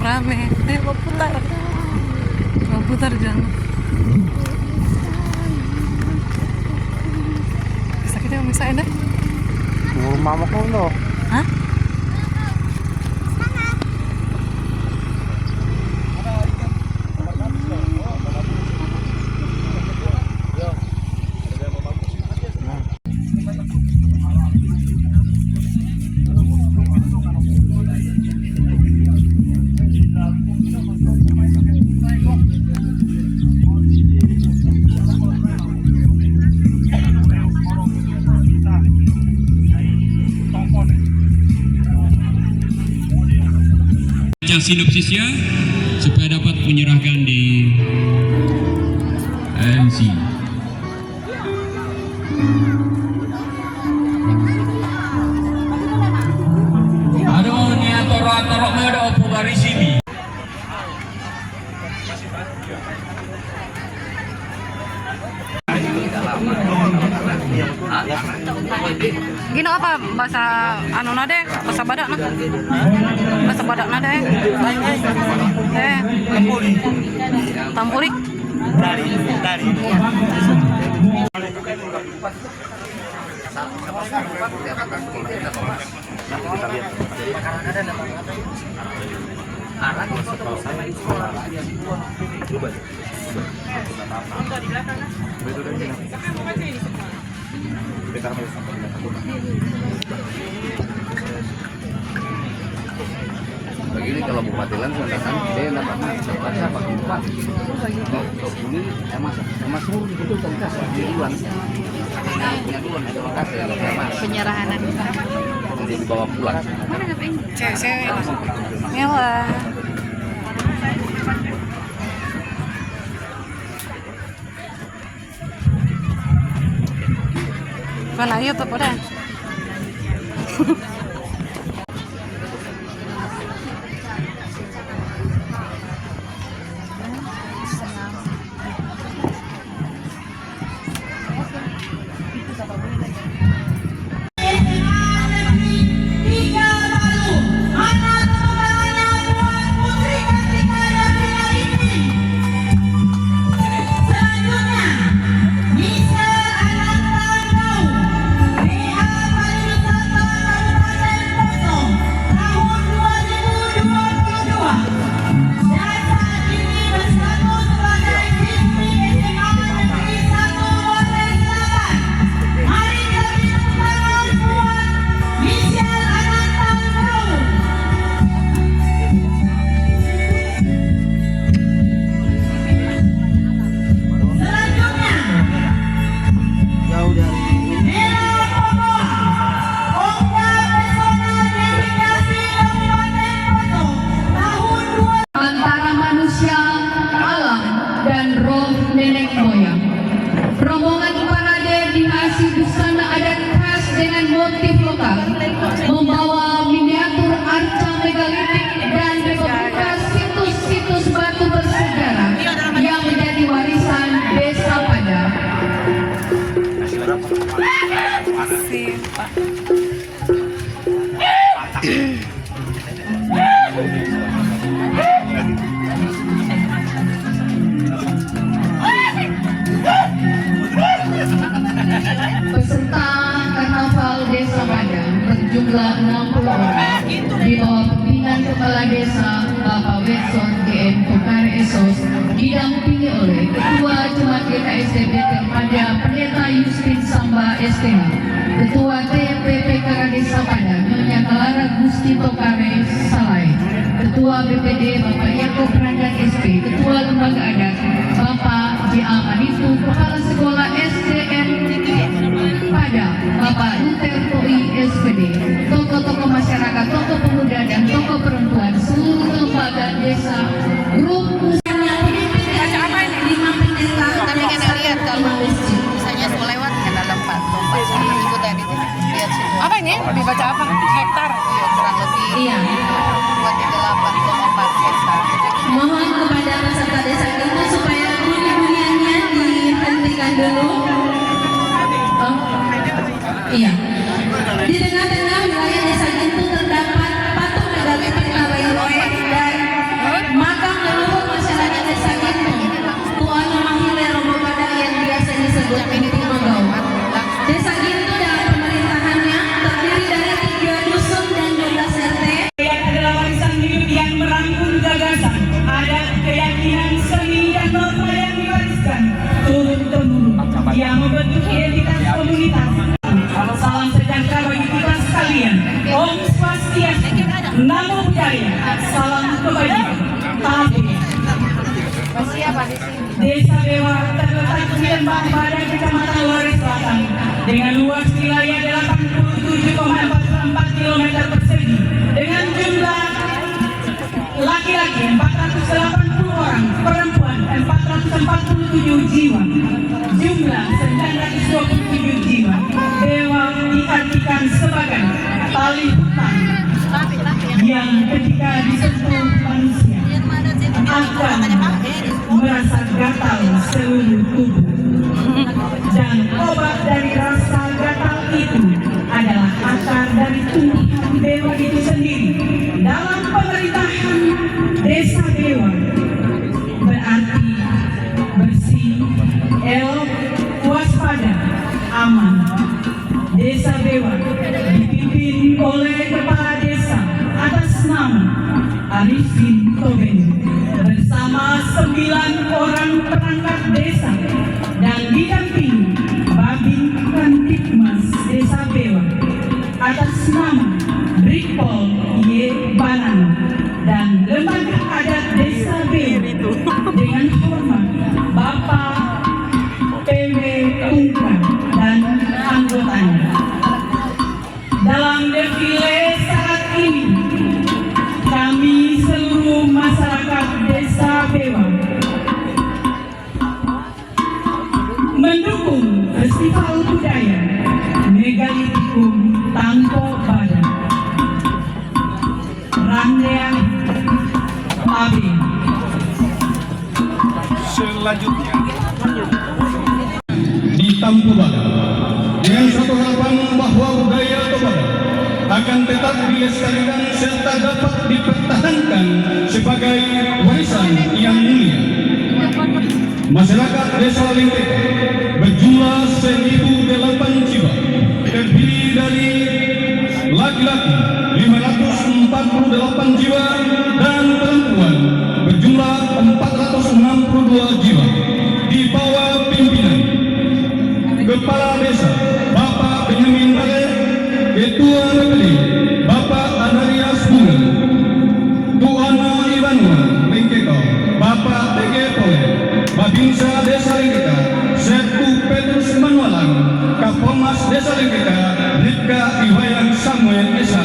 rame. Mau putar. Mau putar jangan. Bisa kita misain deh. Rumah mau kau loh. Hah? Sinopsisnya supaya dapat menyerahkan di MC. Aduh, ni ator-ator ada opo garis ini. Gino apa bahasa anu nade, bahasa badak nah. Bahasa badak nade. Tampurik. Dari. Begini kalau Bupati langsung datang, dia dapat baca pakai bupati. Ini emas suruh itu tengkas di duluan. Punya duluan itu makasih ya Penyerahan jadi dibawa pulang. Cewek mewah. Mana ayo tuh pada. Membawa miniatur arca megalitik dan beberapa situs-situs batu bersejarah yang menjadi warisan Desa Pada. Peserta Karnaval Desa Pada berjumlah 60 orang di bawah pimpinan Kepala Desa Bapak Wetson GM Pokare Esos, didampingi oleh Ketua Jemaat GKSDB Pada Pendeta Justin Samba STH, Ketua TMPP Desa Pada Nyonya Clara Gusti Tokare Salai, Ketua BPD Bapak Yakob Randan SP, Ketua Lembaga Adat Bapak J.A. Manitu, Kepala Sekolah SDN Pada Bapak Luterto SPD, tokoh-tokoh masyarakat, tokoh pemuda dan tokoh perempuan, seluruh lembaga desa, grup usaha Baca apa ini? 5 pendeta. Tapi kan lihat kalau misalnya mau lewat kan ada 4 ikut tadi lihat situ. Apa ini? Dibaca apa? Hektar. Iya, kurang lebih. Iya. 28,4 hektar. Mohon kepada peserta desa itu supaya bunyi-bunyiannya dihentikan dulu. Oh. Iya. Di tengah-tengah wilayah desa itu terdapat patung megalitik Awai dan gagasan, adat, keyakinan, seni, dan norma yang diwariskan turun-temurun yang membentuk identitas komunitas. Salam sejahtera bagi kita sekalian. Om Swastiastu, Namo Buddhaya, salam kebajikan. Desa Bewa terletak di Lembang Badan, Kecamatan Lores Selatan, dengan luas wilayah 87,44 km persegi, dengan jumlah laki-laki 480 orang, perempuan 447 jiwa, jumlah 927 jiwa. Bewa diartikan sebagai tali hutan yang ketika disentuh manusia akan merasa gatal seluruh tubuh, dan obat dari rasa gatal itu adalah akar dari tumbuhan Bewa itu sendiri. Dalam pemerintahan Desa Bewa berarti bersih, elok, waspada, aman. Desa Bewa dipimpin oleh kepala desa atas nama Arifin Tobing bersama 9 orang perangkat desa dan didampingi Babin Kantipmas Desa Bewa atas nama Brigpol Y. Banan dan lembaga adat Desa Bewa dengan hormat Bapak PW Tungkar dan anggotanya. Dalam defile saat ini, kami seluruh masyarakat Desa Bewa mendukung Festival Budaya Megalitikum Tangko Badan. Randean AB. Selanjutnya di Tampu Badan dengan satu harapan bahwa budaya Tobadan akan tetap dilestarikan serta dapat dipertahankan sebagai warisan yang mulia. Masyarakat Desa Lengkek berjumlah 1.008 jiwa, terdiri dari laki-laki 548 jiwa dan perempuan berjumlah 462 jiwa, di bawah pimpinan Kepala Desa Bapak Benyamin Mare, Ketua DPD Bapak Anarias Bunga, Tuana Iwanwa Lengkeko, Bapak TG Pole, Babinsa Desa Lengkeka, Setu Petrus Manualang, Kapolmas Desa Lengkeka, Ripka Iwayang Samuel Esa.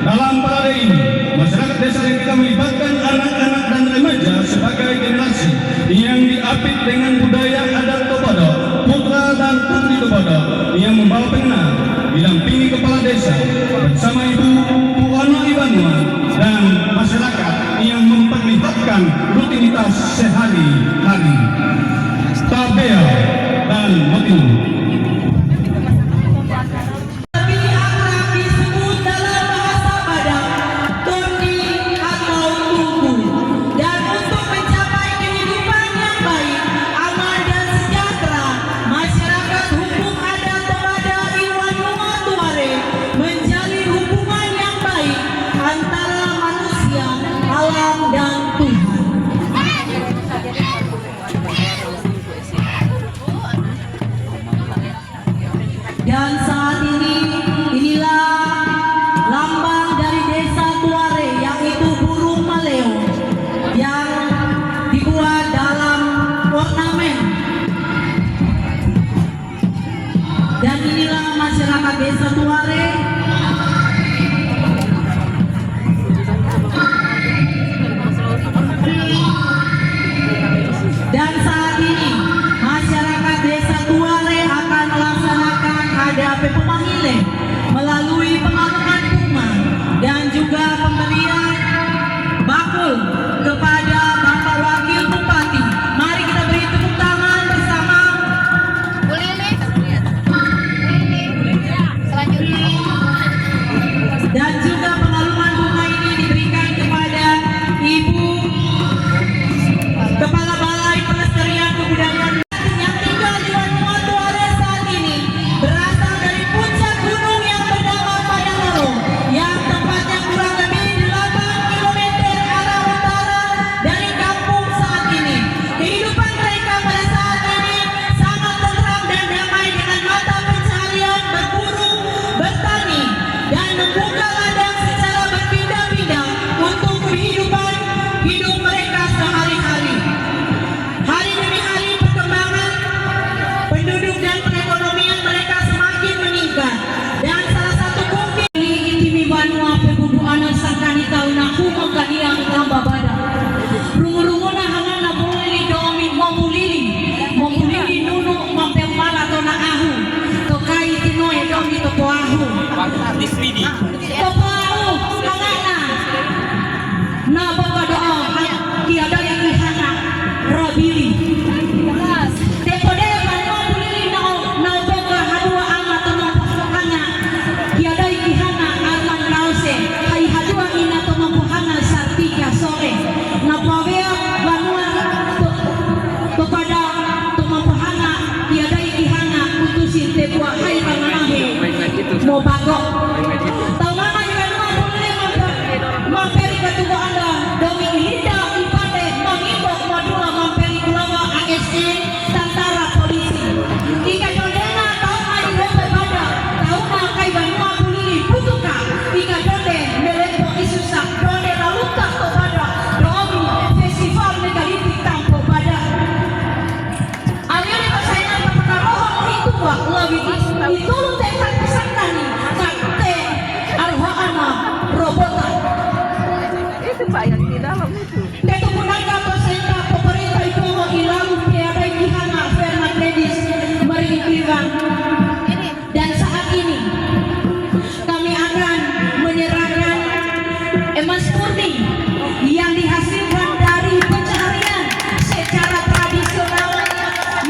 Dalam parade ini, masyarakat Desa Lengkeka melibatkan anak-anak dan remaja sebagai generasi yang diapit dengan budaya adat Tobadan, putra dan putri Tobadan yang membawa pena, didampingi kepala desa bersama Ibu Puana Iwanwa dan masyarakat yang memperlihatkan rutinitas sehari-hari. Tabea dan Motinu. Dan saat ini, inilah lambang dari Desa Tuare, yaitu burung maleo yang dibuat dalam ornamen. Dan inilah masyarakat Desa Tuare Sabili. Depode Banua Bulili nau boga hadua ama tumampuhana kiadai kihana Arman Rause hai hadua ina tumampuhana Sartika sore na pawea Banua kepada tumampuhana kiadai kihana utusin tepua hai bangamahe mau bagok tau mama juga Banua Bulili mamperi ketua anda domi Linda Ipate mengimbau modula mamperi kulawa ASN tentara polisi ika dondena tau mai dope pada tau makai Banua Bulili putuka ika donde melepo isusak donde laluka kepada domi festival megalitik tampo pada akhirnya persaingan perkarohon itu wak lebih itu lu tekan pesantani kakte arwah anak robotan Itu Pak yang di dalam itu. Teto punangka peserta pemerintah itu hilang tiada gihana Ferna Kredis merintikan dan saat ini kami akan menyerahkan emas murni yang dihasilkan dari pencarian secara tradisional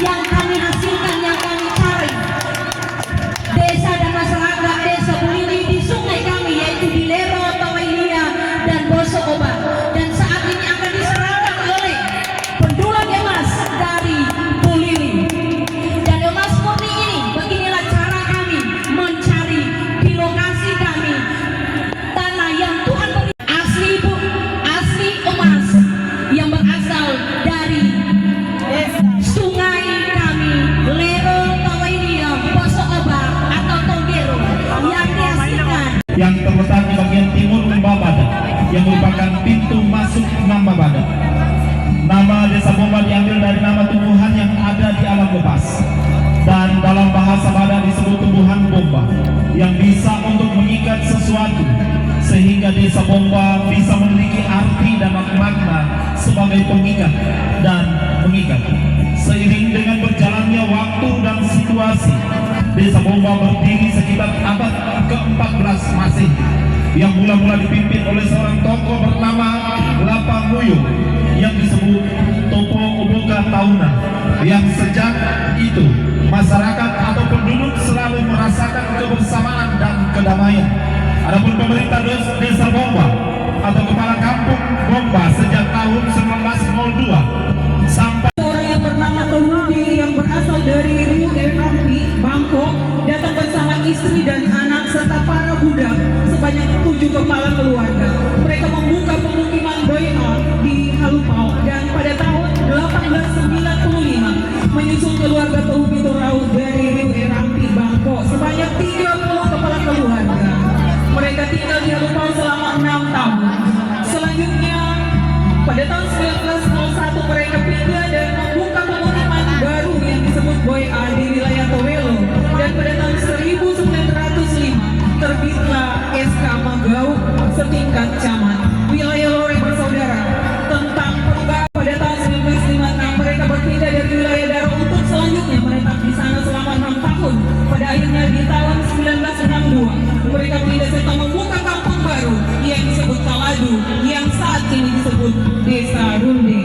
yang kami hasilkan, yang kami cari desa dan masyarakat desa Bulili di sungai kami yaitu di Lero, Tawailia dan Boso Oba, dan saat ini akan diserahkan oleh pendulang emas dari Bulili. Dan emas murni ini beginilah cara kami mencari di lokasi kami tanah yang Tuhan beri asli bu, asli emas yang berasal dari sungai kami Lero, Tawailia, Boso Oba atau Togero yang dihasilkan yang terletak di bagian timur Lembah Badak yang merupakan pintu masuk Namba Badak. Nama Desa Bomba diambil dari nama tumbuhan yang ada di alam lepas, dan dalam bahasa Badak disebut tumbuhan bomba yang bisa untuk mengikat sesuatu, sehingga Desa Bomba bisa memiliki arti dan makna sebagai pengikat dan mengikat. Seiring dengan berjalannya waktu dan situasi, Desa Bomba berdiri sekitar abad ke-14 Masehi yang mula-mula dipimpin oleh seorang tokoh bernama Lapanguyung yang disebut Topo Oboka Tauna, yang sejak itu masyarakat atau penduduk selalu merasakan kebersamaan dan kedamaian. Adapun pemerintah Desa Bomba atau kepala kampung Bomba sejak tahun 1902 sampai orang yang bernama Tonubi yang berasal dari Rio Rampi, Bangkok, datang bersama istri dan anak serta para budak sebanyak 7 kepala keluarga. Mereka membuka pemukiman Boya di Halupau dan pada tahun 1895 menyusul keluarga Tonubi Torau dari Rio Rampi, Bangkok sebanyak 30 kepala keluarga. Mereka tinggal di Halupau selama 6 tahun. Selanjutnya pada tahun 1901 mereka pindah dan membuka pemukiman baru yang disebut Boya di wilayah Towelo, dan pada tahun 1905 terbitlah SK Magau setingkat camat wilayah Lore Bersaudara tentang perubahan. Pada tahun 1956 mereka berpindah dari wilayah Daro untuk selanjutnya menetap di sana selama 6 tahun. Pada akhirnya di tahun 1962 mereka pindah serta membuka kampung baru yang disebut Kaladu yang saat ini disebut Desa Runde.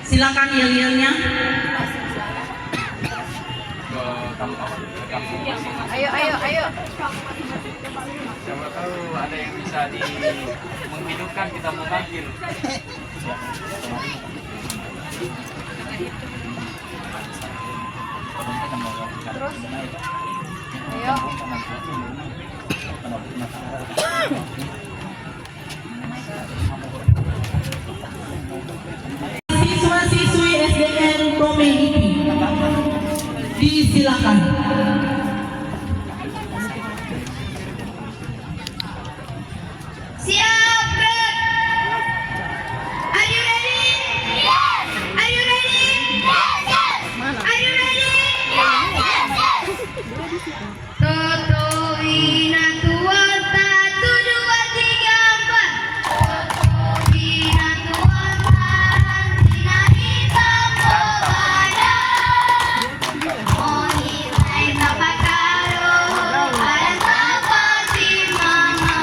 Silakan yel-yelnya. Ayo. Siapa tahu ada yang bisa menghidupkan, kita mau parkir. Ayo. Siswa-siswi SDN Promedi, disilakan. Siap, Brad. Are you ready? Yes. Are you ready? Yes. Are you ready? Yes. Toto ina tua satu dua tiga empat. Toto ina tua tina hitam bawada. Oni lain apa karo ada apa di mama.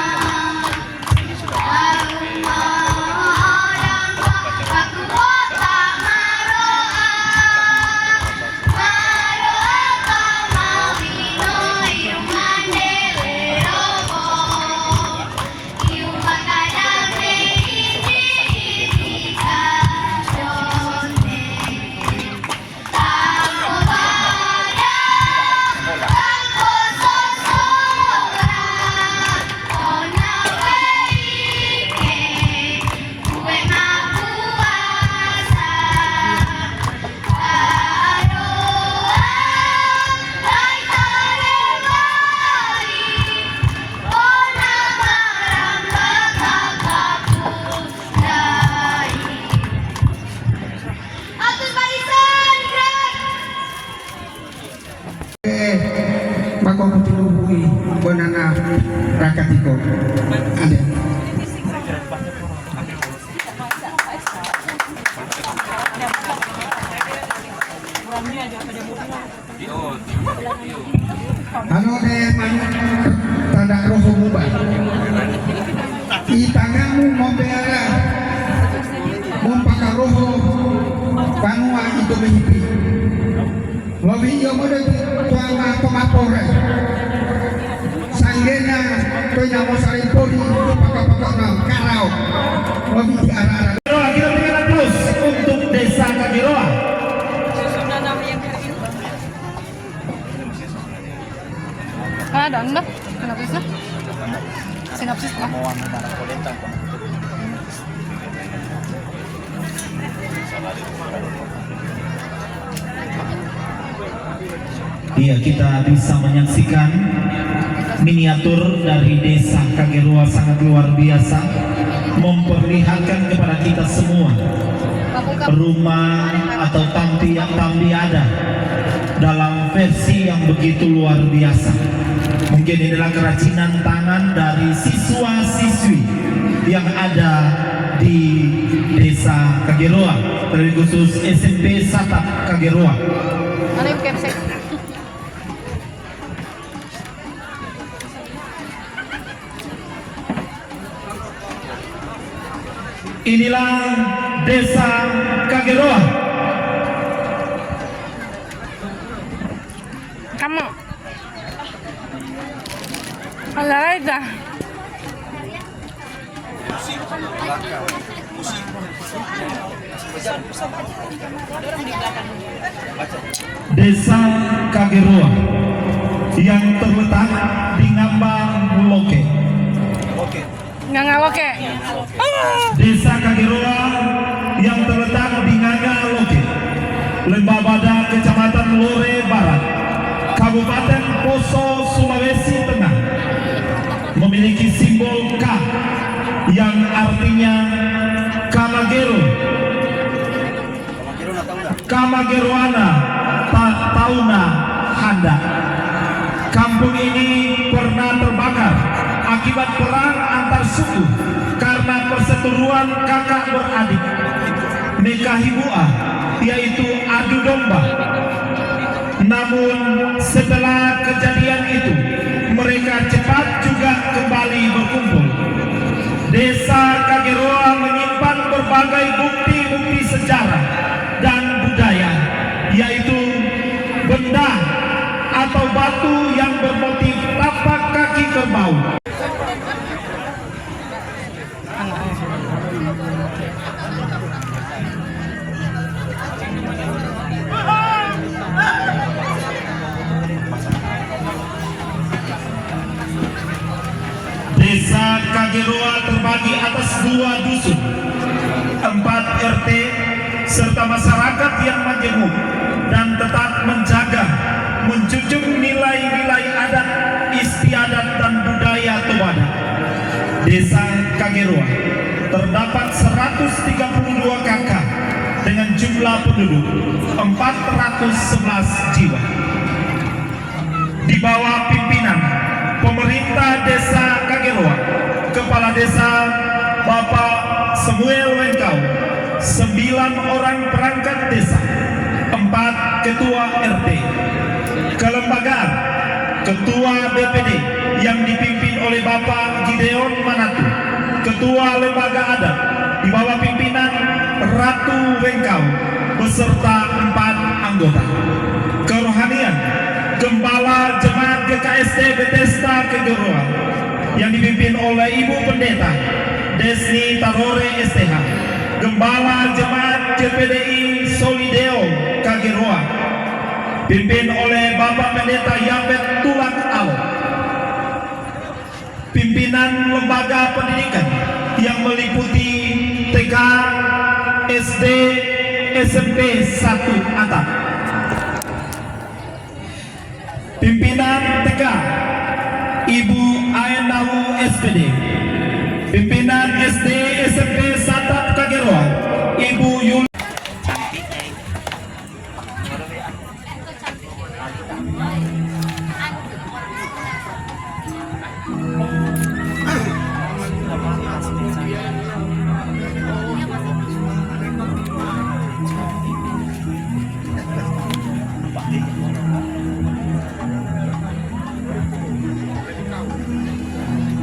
Bakong tinubui bonana rakatiko ada. Halo deh tanda roh mubah. Itangamu membela mumpaka roho panua itu mimpi. Lobi yo mode tuama komapore. Sanggena toy namo saling poli pakak-pakak nang karau. Lobi di arah-arah. Kita berikan plus untuk Desa Kageroa. Ada anda? Sinopsisnya? Sinopsis lah. Iya, kita bisa menyaksikan miniatur dari Desa Kageroa sangat luar biasa, memperlihatkan kepada kita semua rumah atau tampiada dalam versi yang begitu luar biasa. Mungkin ini adalah kerajinan tangan dari siswa-siswi yang ada di Desa Kageroa, terlebih khusus SMP Satap Kageroa. Mana yang capsek? Inilah Desa Kageroa. Kamu. Alay dah. Desa Kageroa yang terletak di Ngambang Muloke. Ngangaloke. Desa Kageroa yang terletak di Ngangaloke, Lembah Badak, Kecamatan Lore Barat, Kabupaten Poso, Sulawesi Tengah, memiliki simbol K yang artinya Kamagero, Kamageroana Tauna Handa. Kampung ini pernah terbakar akibat perang antar suku karena perseteruan kakak beradik Mekahibua, yaitu adu domba. Namun setelah kejadian itu mereka cepat juga kembali berkumpul. Desa Kageroa menyimpan berbagai bukti-bukti sejarah dan budaya, yaitu benda atau batu yang bermotif tapak kaki kerbau. Desa Kageroa terbagi atas 2 dusun, 4 RT, serta masyarakat yang majemuk dan tetap menjaga, menjunjung nilai-nilai adat, istiadat dan budaya Tobadak. Desa Kageroa terdapat 132 KK dengan jumlah penduduk 411 jiwa. Di bawah pimpinan pemerintah Desa Kageroa, Kepala Desa Bapak Samuel Wengkau, 9 orang perangkat desa, 4 ketua RT. Kelembagaan, Ketua BPD yang dipimpin oleh Bapak Gideon Manatu, Ketua Lembaga Adat di bawah pimpinan Ratu Wengkau beserta 4 anggota. Kerohanian, Gembala Jemaat GKSD Bethesda Kageroa yang dipimpin oleh Ibu Pendeta Desni Tarore STH, Gembala Jemaat GPDI Solideo Kageroa pimpin oleh Bapak Pendeta Yabet Tulak Al. Pimpinan lembaga pendidikan yang meliputi TK, SD, SMP 1 atap. Pimpinan TK Ibu Aenahu SPD. Pimpinan SD SMP Satap Kageroa Ibu Yul.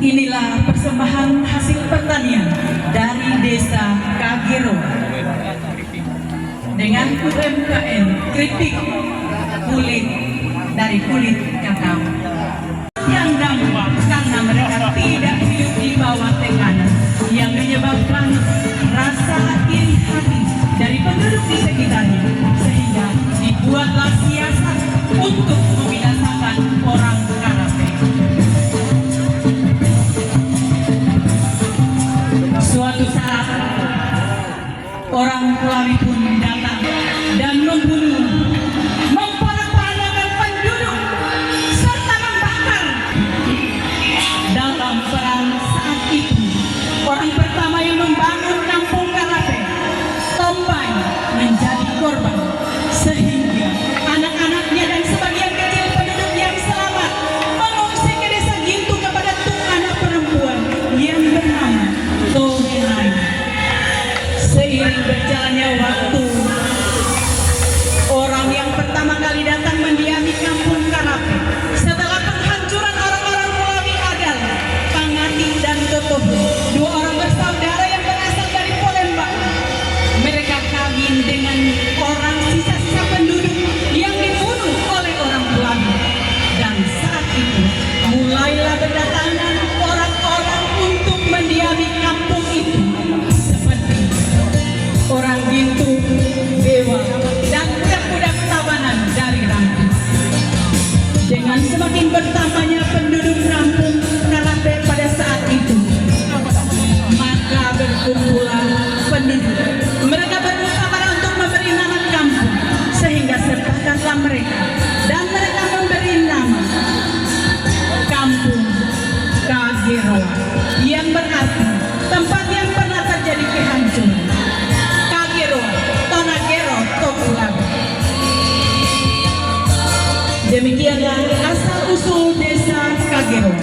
Inilah persembahan hasil pertanian dari Desa Kageroa dengan UMKM keripik kulit dari kulit kakao yang dampak karena mereka tidak hidup di bawah tekanan yang menyebabkan rasa iri hati dari penduduk di sekitarnya, sehingga dibuatlah siasat untuk membinasakan orang Karape. Suatu saat orang Kulawi pun datang dan membunuh, memperpanahkan penduduk serta membakar. Dalam perang saat itu, orang pertama yang membangun kampung Karape, Tombay, menjadi korban, sehingga anak-anaknya dan sebagian kecil penduduk yang selamat mengungsi ke desa Gintu kepada tuk anak perempuan yang bernama Tohenai. Seiring berjalannya waktu, orang yang pertama kali datang mendiami kampung Karape setelah penghancuran orang-orang Kulawi adalah Pangati dan Totobo, 2 orang bersaudara yang berasal dari Palembang. Mereka kawin dengan orang sisa-sisa penduduk yang dibunuh oleh orang Kulawi, dan saat itu mulailah berdatangan orang-orang untuk mendiami kampung itu, seperti orang Gintu, Dewa, dan budak-budak tabanan dari Rampung. Dengan semakin bertambahnya penduduk Rampung Karape pada saat itu, maka berkumpulan penduduk. Mereka berusaha untuk memberi nama kampung, sehingga sepakatlah mereka, dan mereka memberi nama Kampung Kageroa, yang berarti tempat yang pernah terjadi kehancuran. Kageroa, Tonagero, Tokulawi. Demikianlah asal-usul Desa Kageroa.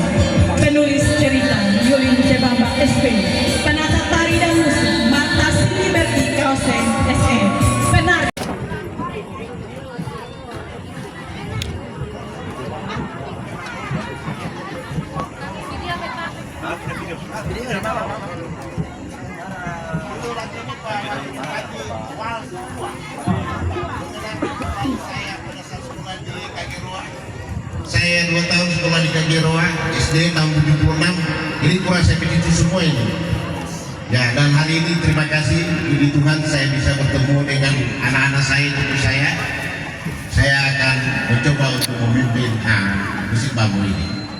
Penulis cerita Yulin Cebamba SP, penata tari dan musik Marta Liberty Kausen SE, penari. Video apa, Pak? Saya 2 tahun sekolah di Kageroa, SD tahun 76. Ini kurang saya pikir itu semua ini. Ya, dan hari ini terima kasih puji Tuhan saya bisa bertemu dengan anak-anak saya, cucu saya. Saya akan mencoba untuk memimpin musik bambu ini.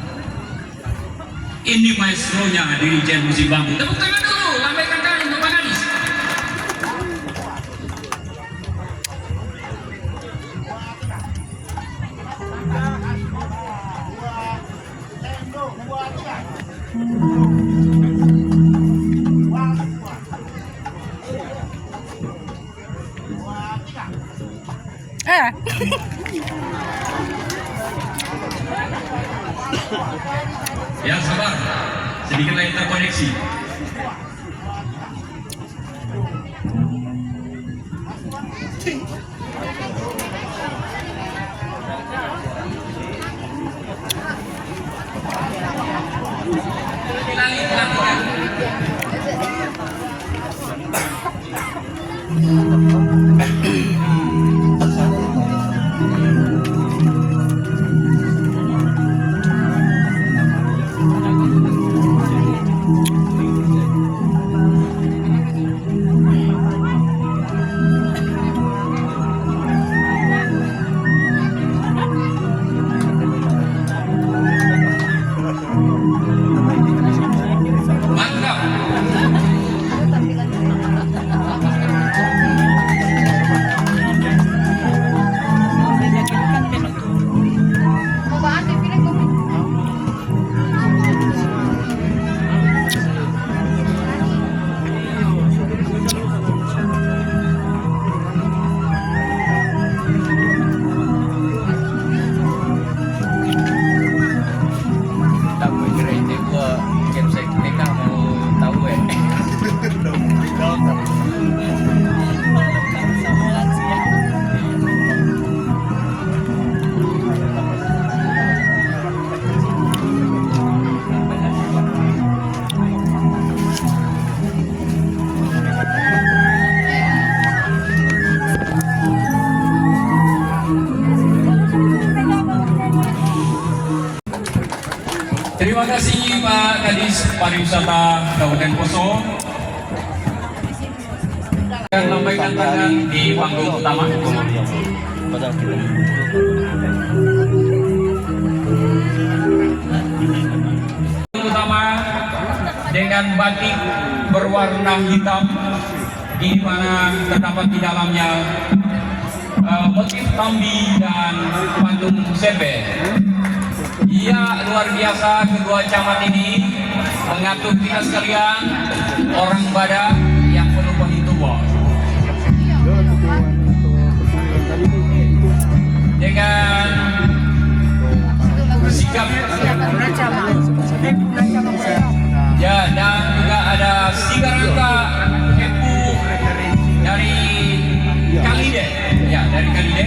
Ini maestronya dirijen musik bambu. Tepuk tangan dulu, lambaikan tangan untuk Bang Adis. Ya sabar, sedikit lagi terkoneksi. Terima kasih Pak Kadis Pariwisata Kabupaten Poso. Dan lambaikan tangan di panggung utama. Utama dengan batik berwarna hitam, di mana terdapat di dalamnya motif tambi dan patung sebe. Iya, luar biasa kedua camat ini mengatur kita sekalian, orang Badak yang penuh penghitungan. Dengan bersikap ya, dan juga ada Sigaranta Kepu dari Kalide, ya dari Kalide.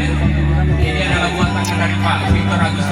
Ini adalah buatan dari Pak Victor Agus.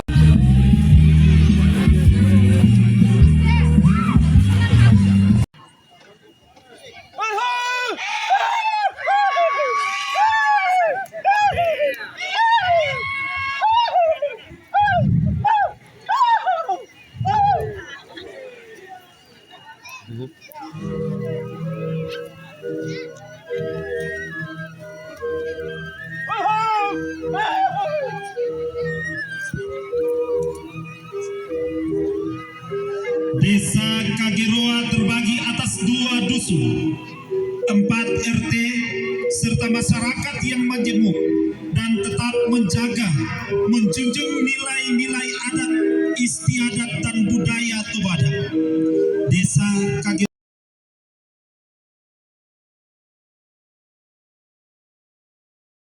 Desa Kageroa terbagi atas 2 dusun, 4 RT, serta masyarakat yang majemuk dan tetap menjaga, menjunjung nilai-nilai adat istiadat dan budaya Toba. Desa Kageroa